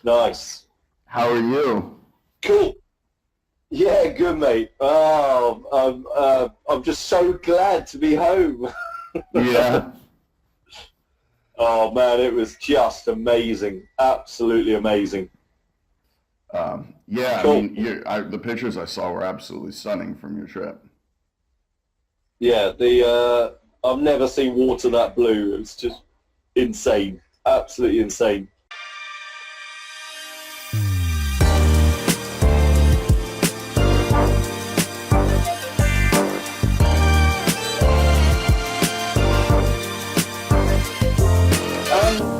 Nice. How are you? Cool. Yeah, good, mate. I'm just so glad to be home. Yeah. Oh man, it was just amazing. Absolutely amazing. Yeah, I Cool. mean, the pictures I saw were absolutely stunning from your trip. Yeah, the I've never seen water that blue. It was just insane. Absolutely insane.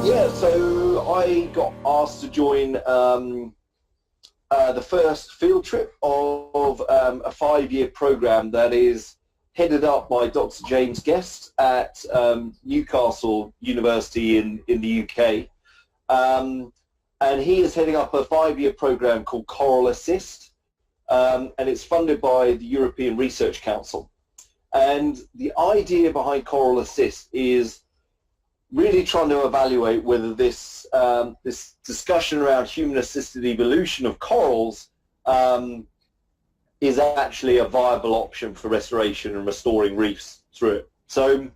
Yeah, so I got asked to join the first field trip of a 5-year program that is headed up by Dr. James Guest at Newcastle University in the UK. And he is heading up a 5-year program called Coral Assist, and it's funded by the European Research Council. And the idea behind Coral Assist is really trying to evaluate whether this this discussion around human-assisted evolution of corals is actually a viable option for restoration and restoring reefs through it. So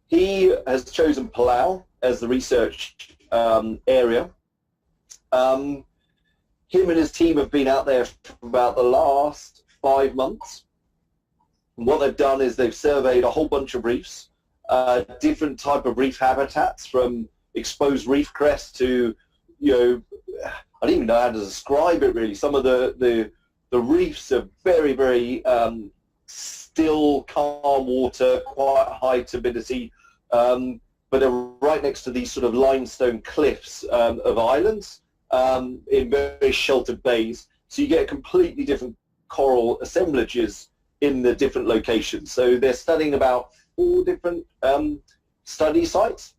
he has chosen Palau as the research area. Him and his team have been out there for about the last 5 months. And what they've done is they've surveyed a whole bunch of reefs, different type of reef habitats, from exposed reef crest to, I don't even know how to describe it really. Some of the reefs are very, very still, calm water, quite high turbidity, but they're right next to these sort of limestone cliffs of islands in very sheltered bays. So you get completely different coral assemblages in the different locations. So they're studying about 4 different study sites.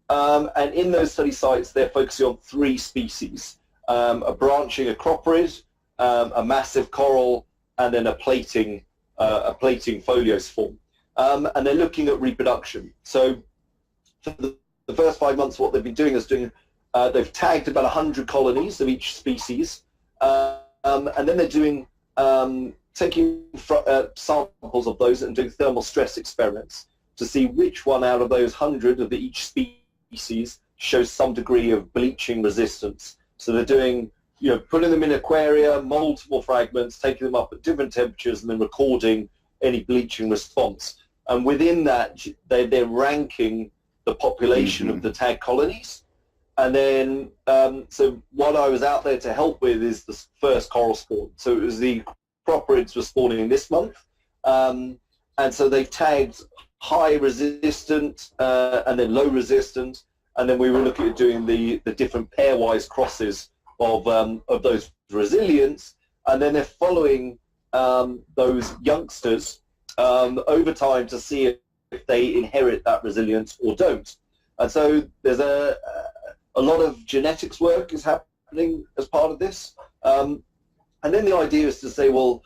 And in those study sites, they're focusing on 3 species, a branching acroporid, a massive coral, and then a plating folioform. And they're looking at reproduction. So for the first 5 months, what they've been doing is they've tagged about 100 colonies of each species, and then they're doing taking samples of those and doing thermal stress experiments to see which one out of those 100 of each species shows some degree of bleaching resistance. So they're doing, putting them in aquaria, multiple fragments, taking them up at different temperatures, and then recording any bleaching response. And within that, they're ranking the population of the tag colonies. And then, so what I was out there to help with is the first coral spawn. So it was the acroporids were spawning this month, and so they've tagged high resistant and then low resistant, and then we were looking at doing the different pairwise crosses of those resilients, and then they're following those youngsters over time to see if they inherit that resilience or don't. And so there's a lot of genetics work is happening as part of this. And then the idea is to say, well,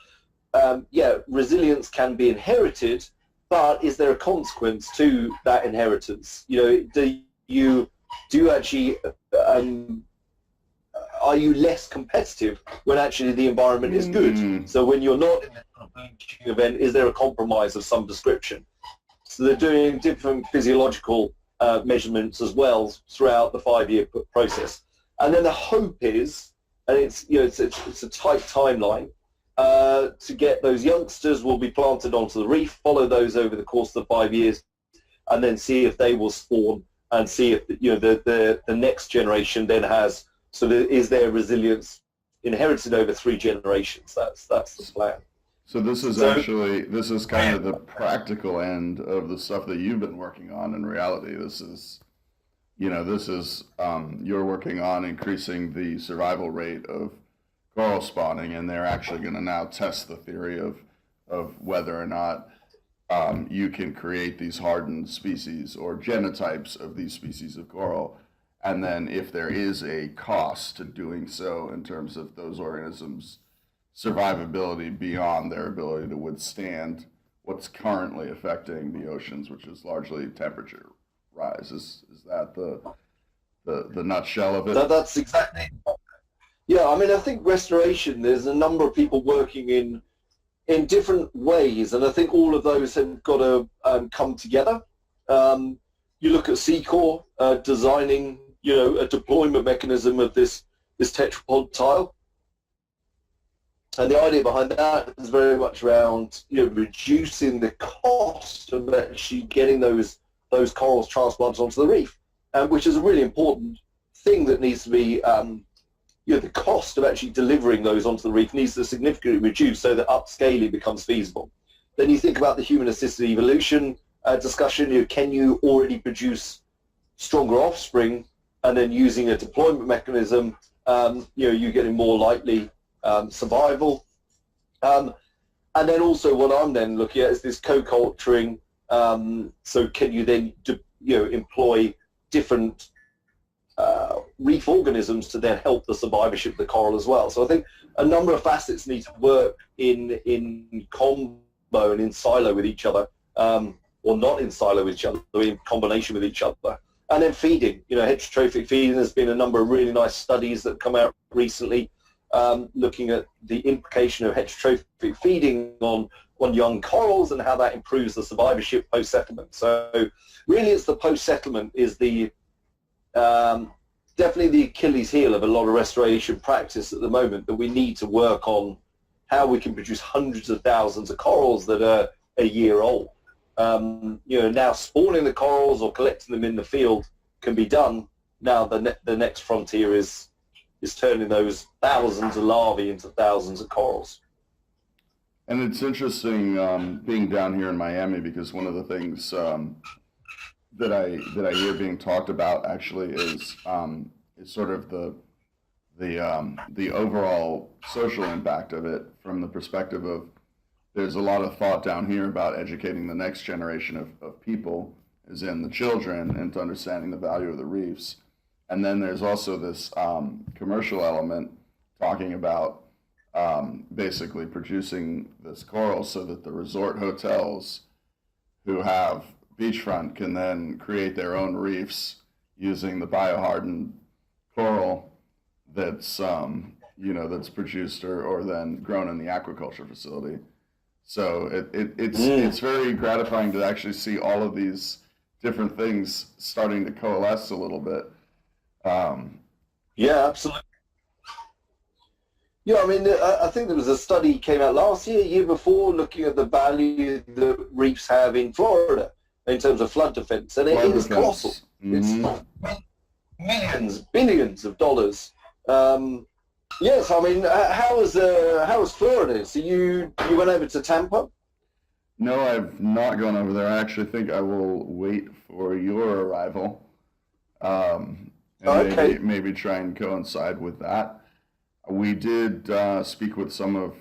resilience can be inherited, but is there a consequence to that inheritance? Do you actually, are you less competitive when actually the environment is good? So when you're not in a bleaching event, is there a compromise of some description? So they're doing different physiological measurements as well throughout the 5-year process. And then the hope is, and it's a tight timeline, to get those youngsters will be planted onto the reef, follow those over the course of the 5 years, and then see if they will spawn and see if the next generation then has. So is there resilience inherited over 3 generations? That's the plan. So this is kind of the practical end of the stuff that you've been working on. In reality, this is you're working on increasing the survival rate of coral spawning, and they're actually going to now test the theory of whether or not you can create these hardened species or genotypes of these species of coral. And then if there is a cost to doing so in terms of those organisms' survivability beyond their ability to withstand what's currently affecting the oceans, which is largely temperature rise. Is that the nutshell of it? That's exactly. Yeah, I mean, I think restoration, there's a number of people working in different ways, and I think all of those have got to come together. You look at Secor designing, a deployment mechanism of this tetrapod tile, and the idea behind that is very much around reducing the cost of actually getting those corals transplanted onto the reef, which is a really important thing that needs to be. The cost of actually delivering those onto the reef needs to significantly reduce so that upscaling becomes feasible. Then you think about the human-assisted evolution discussion. Can you already produce stronger offspring, and then using a deployment mechanism, you're getting more likely survival. And then also what I'm then looking at is this co-culturing. So can you then employ different reef organisms to then help the survivorship of the coral as well. So I think a number of facets need to work in combo and in silo with each other, or not in silo with each other, but in combination with each other. And then feeding, heterotrophic feeding. There's been a number of really nice studies that have come out recently looking at the implication of heterotrophic feeding on young corals and how that improves the survivorship post-settlement. So really it's the post-settlement is the definitely the Achilles heel of a lot of restoration practice at the moment, that we need to work on how we can produce hundreds of thousands of corals that are a year old. Now spawning the corals or collecting them in the field can be done. Now the next frontier is turning those thousands of larvae into thousands of corals. And it's interesting being down here in Miami, because one of the things that I hear being talked about actually is sort of the overall social impact of it, from the perspective of there's a lot of thought down here about educating the next generation of people, as in the children, into understanding the value of the reefs. And then there's also this commercial element talking about basically producing this coral so that the resort hotels who have beachfront can then create their own reefs using the biohardened coral that's that's produced or then grown in the aquaculture facility. So it's very gratifying to actually see all of these different things starting to coalesce a little bit. Yeah, absolutely. Yeah, I mean, I think there was a study came out last year before, looking at the value that reefs have in Florida in terms of flood defense, and it is colossal. Mm-hmm. It's billions of dollars. Yes, I mean, how was Florida? So you went over to Tampa? No, I've not gone over there. I actually think I will wait for your arrival, and Okay. maybe try and coincide with that. We did speak with some of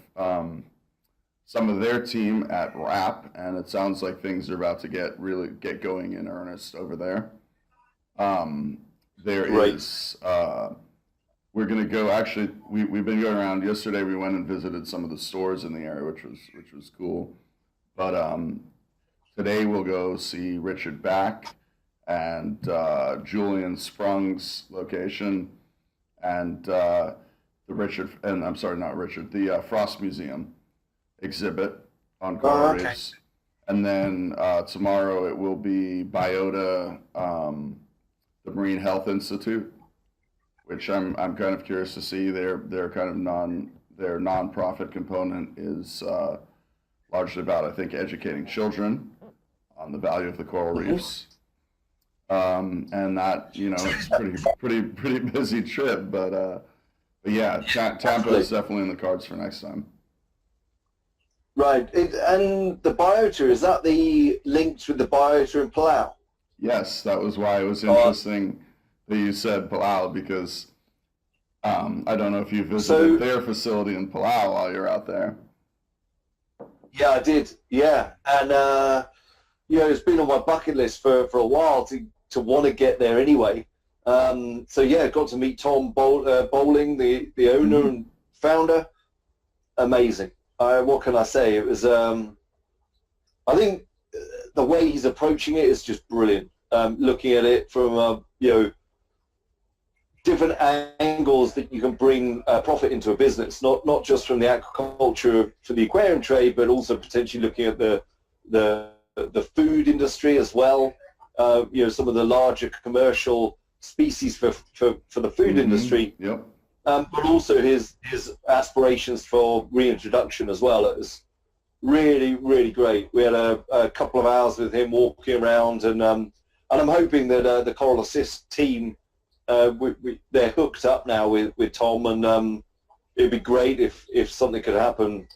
their team at RAP, and it sounds like things are about to get going in earnest over there. There Great. is we're going to go. Actually, we've been going around. Yesterday, we went and visited some of the stores in the area, which was cool. But today we'll go see Richard Back and Julian Sprung's location, and the Frost Museum exhibit on coral reefs. And then tomorrow it will be Biota, the Marine Health Institute, which I'm kind of curious to see. Their kind of their nonprofit component is largely about, I think, educating children on the value of the coral reefs. And that, it's pretty busy trip, but yeah, Tampa is definitely in the cards for next time. Right. And the biota, is that the links with the biota in Palau? Yes, that was why it was interesting that you said Palau, because I don't know if you visited their facility in Palau while you're out there. Yeah, I did. Yeah, and it's been on my bucket list for a while to want to get there anyway. So yeah, got to meet Tom Bowling, the owner and founder. Amazing. What can I say? It was. I think the way he's approaching it is just brilliant. Looking at it from different angles that you can bring profit into a business, not just from the aquaculture for the aquarium trade, but also potentially looking at the food industry as well. Some of the larger commercial species for the food industry. Yep. But also his aspirations for reintroduction as well. It was really, really great. We had a couple of hours with him walking around, and I'm hoping that the Coral Assist team, they're hooked up now with Tom, and it'd be great if something could happen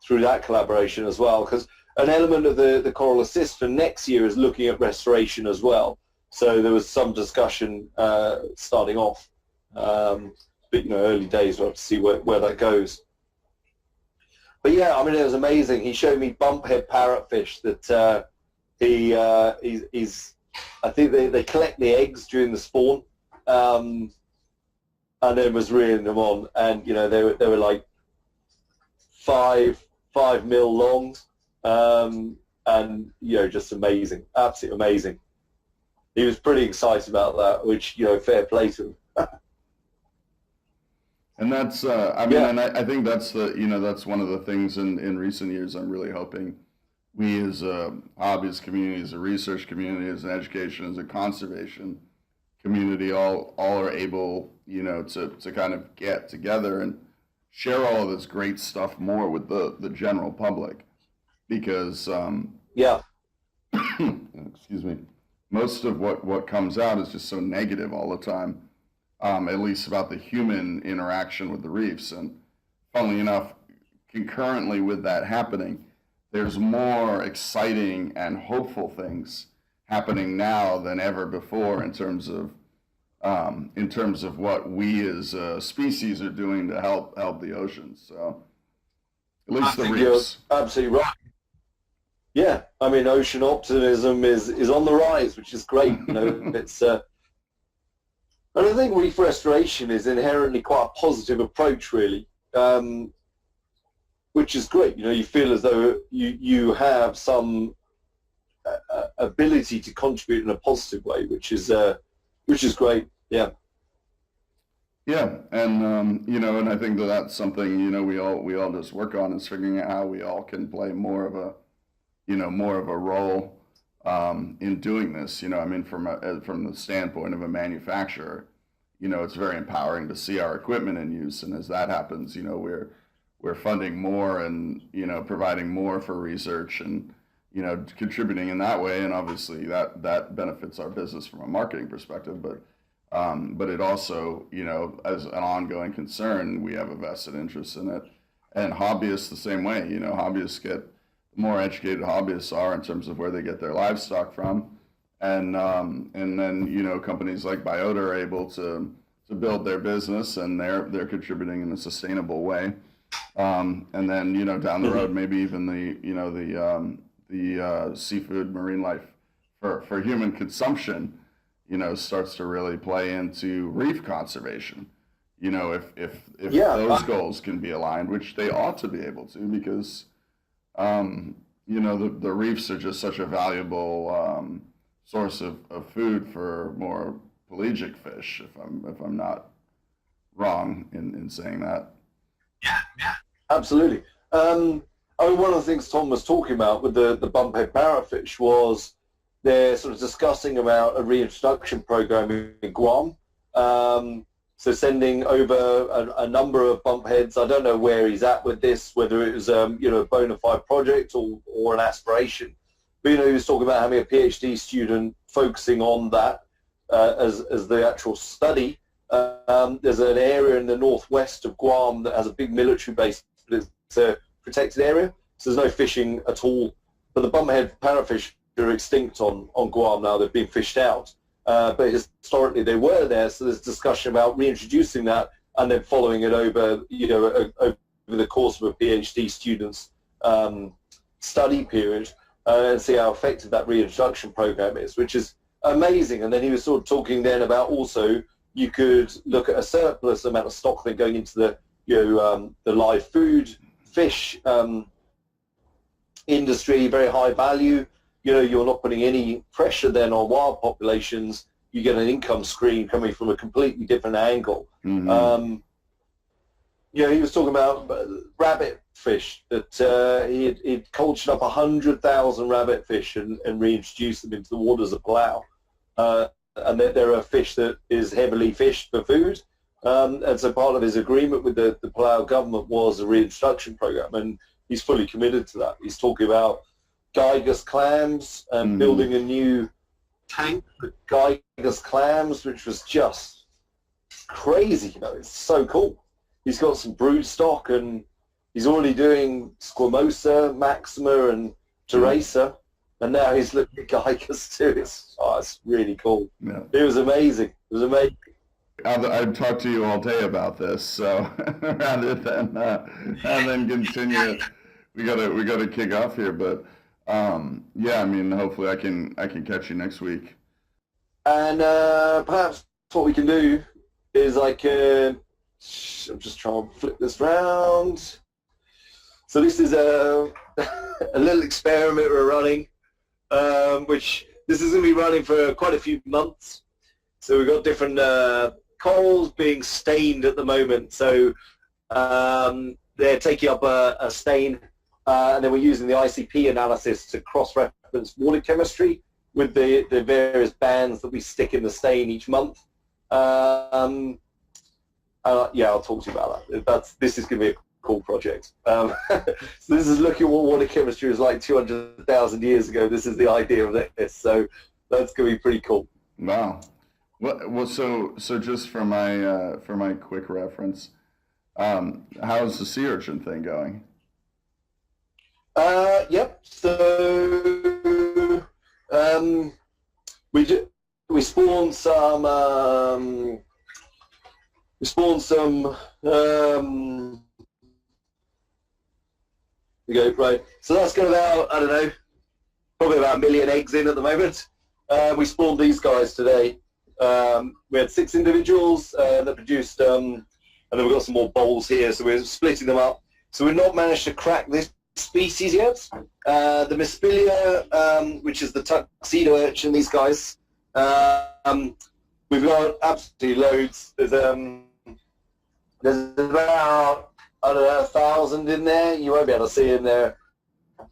through that collaboration as well, because an element of the Coral Assist for next year is looking at restoration as well. So there was some discussion starting off. But, early days, we'll have to see where that goes. But yeah, I mean, it was amazing. He showed me bumphead parrotfish that he's I think they collect the eggs during the spawn, and then was rearing them on, and they were like 5 mil long, and just amazing, absolutely amazing. He was pretty excited about that, which fair play to him. And that's, and I think that's that's one of the things in recent years I'm really hoping we as a hobbyist community, as a research community, as an education, as a conservation community, all are able, to kind of get together and share all of this great stuff more with the general public, because excuse me, most of what comes out is just so negative all the time. At least about the human interaction with the reefs. And funnily enough, concurrently with that happening, there's more exciting and hopeful things happening now than ever before in terms of what we as a species are doing to help the oceans. So at least the reefs. You're absolutely right. Yeah, I mean, ocean optimism is on the rise, which is great. It's and I think reef restoration is inherently quite a positive approach, really, which is great. You feel as though you have some ability to contribute in a positive way, which is great. Yeah. Yeah, and and I think that's something we all just work on, is figuring out how we all can play more of a role in doing this. I mean, from the standpoint of a manufacturer, it's very empowering to see our equipment in use, and as that happens, we're funding more and providing more for research and contributing in that way, and obviously that benefits our business from a marketing perspective, but it also as an ongoing concern, we have a vested interest in it, and hobbyists the same way. Hobbyists get more educated hobbyists are in terms of where they get their livestock from, and then companies like Biota are able to build their business, and they're contributing in a sustainable way, and then down the road maybe even the seafood, marine life for human consumption starts to really play into reef conservation. If those goals can be aligned, which they ought to be able to, because the reefs are just such a valuable source of food for more pelagic fish, if I'm not wrong in saying that. Yeah, absolutely. One of the things Tom was talking about with the bumphead parrotfish was they're sort of discussing about a reintroduction program in Guam. So sending over a number of bumpheads. I don't know where he's at with this, whether it was a bona fide project or an aspiration. But he was talking about having a PhD student focusing on that as the actual study. There's an area in the northwest of Guam that has a big military base, but it's a protected area, so there's no fishing at all. But the bumphead parrotfish are extinct on Guam now. They've been fished out. But historically they were there, so there's discussion about reintroducing that and then following it over, over the course of a PhD student's study period, and see how effective that reintroduction program is, which is amazing. And then he was sort of talking then about also you could look at a surplus amount of stock then going into the live food fish industry, very high value. You're not putting any pressure then on wild populations, you get an income stream coming from a completely different angle. Mm-hmm. He was talking about rabbit fish, that he'd cultured up 100,000 rabbit fish and reintroduced them into the waters of Palau. And that they're a fish that is heavily fished for food. And so part of his agreement with the Palau government was a reintroduction program, and he's fully committed to that. He's talking about Gigas clams and building a new tank for Gigas clams, which was just crazy. It's so cool. He's got some brood stock, and he's already doing Squamosa, Maxima, and Teresa, and now he's looking at Gigas too. It's really cool. Yeah. It was amazing. It was amazing. I'd talk to you all day about this, so rather than continue, we gotta kick off here. But yeah, I mean, hopefully I can catch you next week. And perhaps what we can do is I'm just trying to flip this round. So this is a little experiment we're running, which this is going to be running for quite a few months. So we've got different corals being stained at the moment. So they're taking up a stain, and then we're using the ICP analysis to cross-reference water chemistry with the various bands that we stick in the stain each month. Yeah, I'll talk to you about that. This is going to be a cool project. So this is looking at what water chemistry was like 200,000 years ago. This is the idea of this. So that's going to be pretty cool. Wow. Well, so just for my quick reference, how's the sea urchin thing going? Yep. So we spawned some. We go right. So that's got about, I don't know, probably about 1 million eggs in at the moment. We spawned these guys today. We had 6 individuals that produced, and then we've got some more bowls here, so we're splitting them up. So we've not managed to crack this species yet. The Mispilia, which is the tuxedo urchin, these guys, we've got absolutely loads. There's about, I don't know, 1,000 in there. You won't be able to see in there.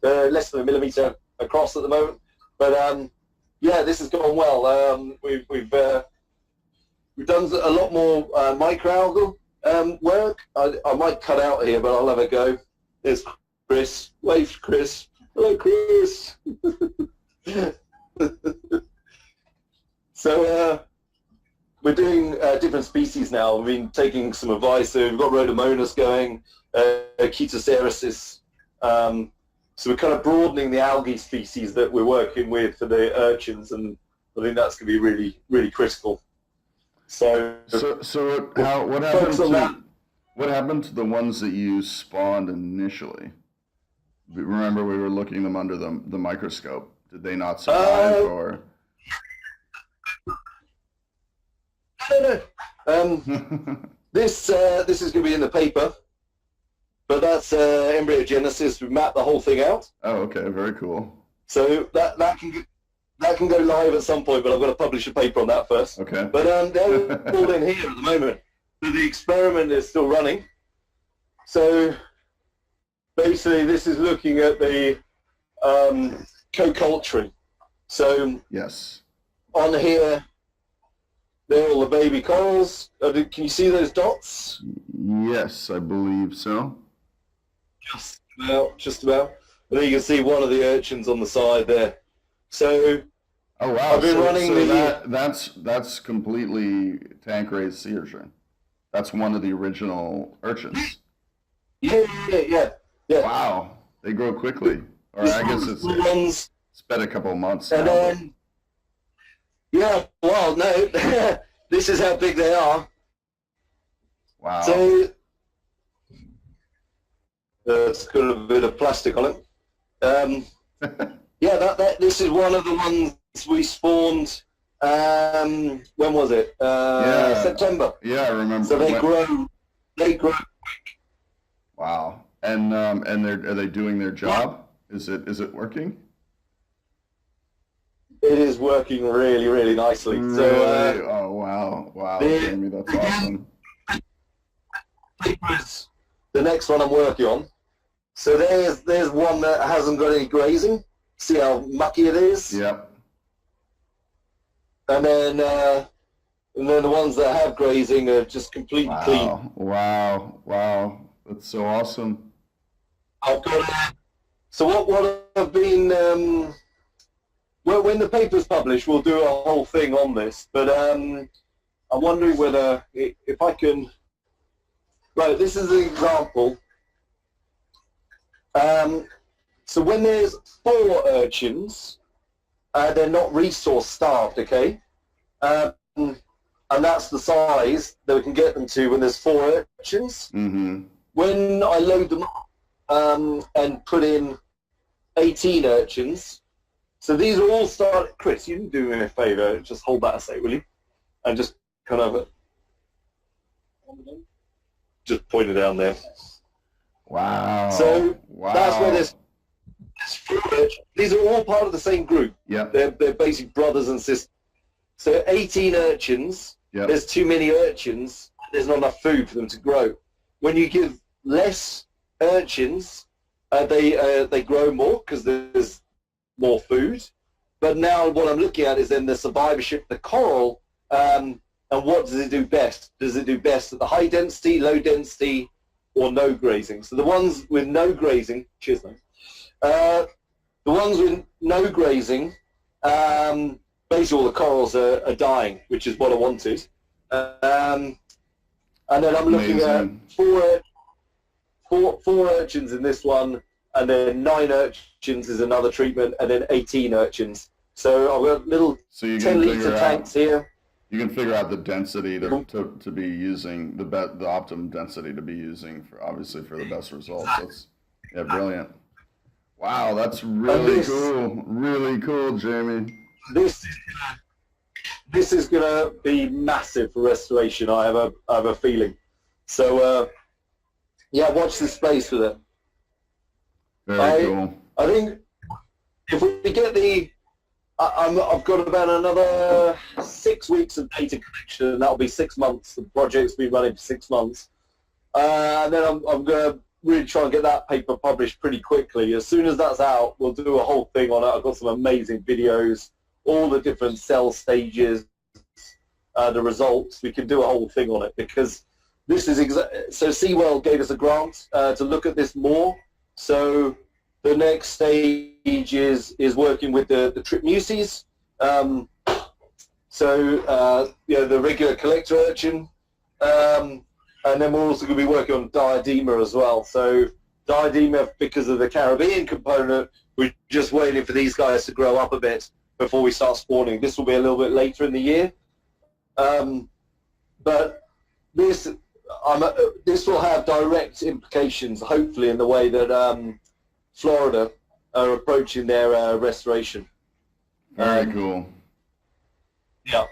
They're less than a millimetre across at the moment. But yeah, this has gone well. We've done a lot more microalgal work. I might cut out here, but I'll have a go. There's Chris. Wave to Chris. Hello, Chris. So we're doing different species now. We've been taking some advice. So we've got Rhodomonas going, Ketoceresis. So we're kind of broadening the algae species that we're working with for the urchins, and I think that's going to be really, really critical. So what happened to the ones that you spawned initially? Remember, we were looking them under the microscope. Did they not survive, or? I don't know. This is going to be in the paper, but that's embryogenesis. We mapped the whole thing out. Oh, okay, very cool. So that can go live at some point, but I've got to publish a paper on that first. Okay. But they're all in here at the moment. So the experiment is still running. So basically, this is looking at the co-culturing. So yes, on here, they're all the baby corals. Can you see those dots? Yes, I believe so. Just about. And then you can see one of the urchins on the side there. So, oh wow! I've been running that's completely tank raised sea urchin. That's one of the original urchins. Yeah. Wow, they grow quickly. Or I guess it's been a couple of months. And now, then, yeah, well, no, this is how big they are. Wow. So, it's got a bit of plastic on it. Yeah, this is one of the ones we spawned. When was it? Yeah. September. Yeah, I remember. So they grow. Wow. And are they doing their job? Is it working? it is working really, really nicely. Really? So, Oh, wow. Wow, the, Jamie, that's awesome. papers, the next one I'm working on. So there's one that hasn't got any grazing. See how mucky it is? Yep. And then the ones that have grazing are just completely clean. Wow. Wow. That's so awesome. I've got so what I've been well, when the paper's published, we'll do a whole thing on this. But I'm wondering whether if I can. Right, this is an example. So when there's 4 urchins, they're not resource starved, okay? And that's the size that we can get them to when there's 4 urchins. Mm-hmm. When I load them up and put in 18 urchins, so these are all started. Chris, you can do me a favour, just hold that a sec, will you? And just kind of just point it down there. Wow. So wow. that's where there's 4 urchins. These are all part of the same group. Yep. They're basically brothers and sisters. So 18 urchins, Yep. There's too many urchins, there's not enough food for them to grow. When you give less urchins, they grow more because there's more food. But now what I'm looking at is then the survivorship of the coral, and what does it do best? Does it do best at the high density, low density, or no grazing? So the ones with no grazing, cheers man, the ones with no grazing, basically all the corals are dying, which is what I wanted. And then I'm looking Amazing. at four urchins in this one, and then 9 urchins is another treatment, and then 18 urchins. So I've got little So you 10 can litre figure tanks out, here. you can figure out the density to be using, the optimum density to be using for, obviously, for the best results. That's, yeah, brilliant. Wow, that's really cool. Really cool, Jamie. This is gonna be massive for restoration. I have a feeling. So yeah, watch this space with it. Very cool. I think if we get I've got about another 6 weeks of data collection, and that'll be 6 months. The project's been running for 6 months, and then I'm going to really try and get that paper published pretty quickly. As soon as that's out, we'll do a whole thing on it. I've got some amazing videos, all the different cell stages, the results. We can do a whole thing on it because this is so Seawell gave us a grant to look at this more. So the next stage is working with the tripmuces. The regular collector urchin. And then we're also going to be working on diadema as well. So diadema, because of the Caribbean component, we're just waiting for these guys to grow up a bit before we start spawning. This will be a little bit later in the year. But this will have direct implications, hopefully, in the way that Florida are approaching their restoration. Very cool. Yeah.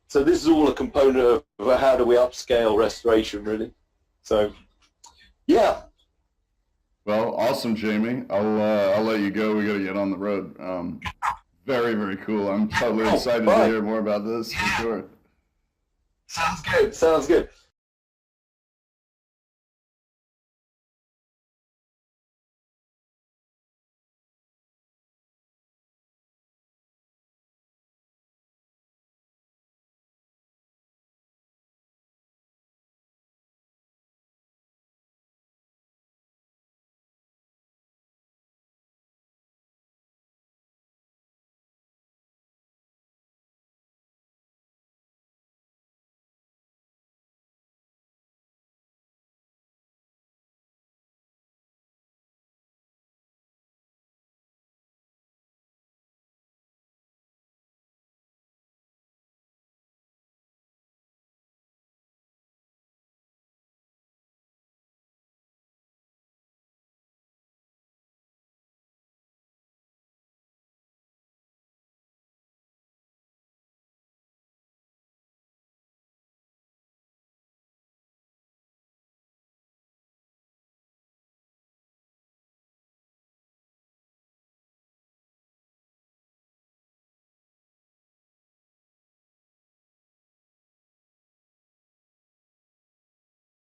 So this is all a component of how do we upscale restoration, really. So, yeah. Well, awesome, Jamie. I'll let you go. We got to get on the road. Very, very cool. I'm totally excited to hear more about this for sure. Sounds good. Sounds good.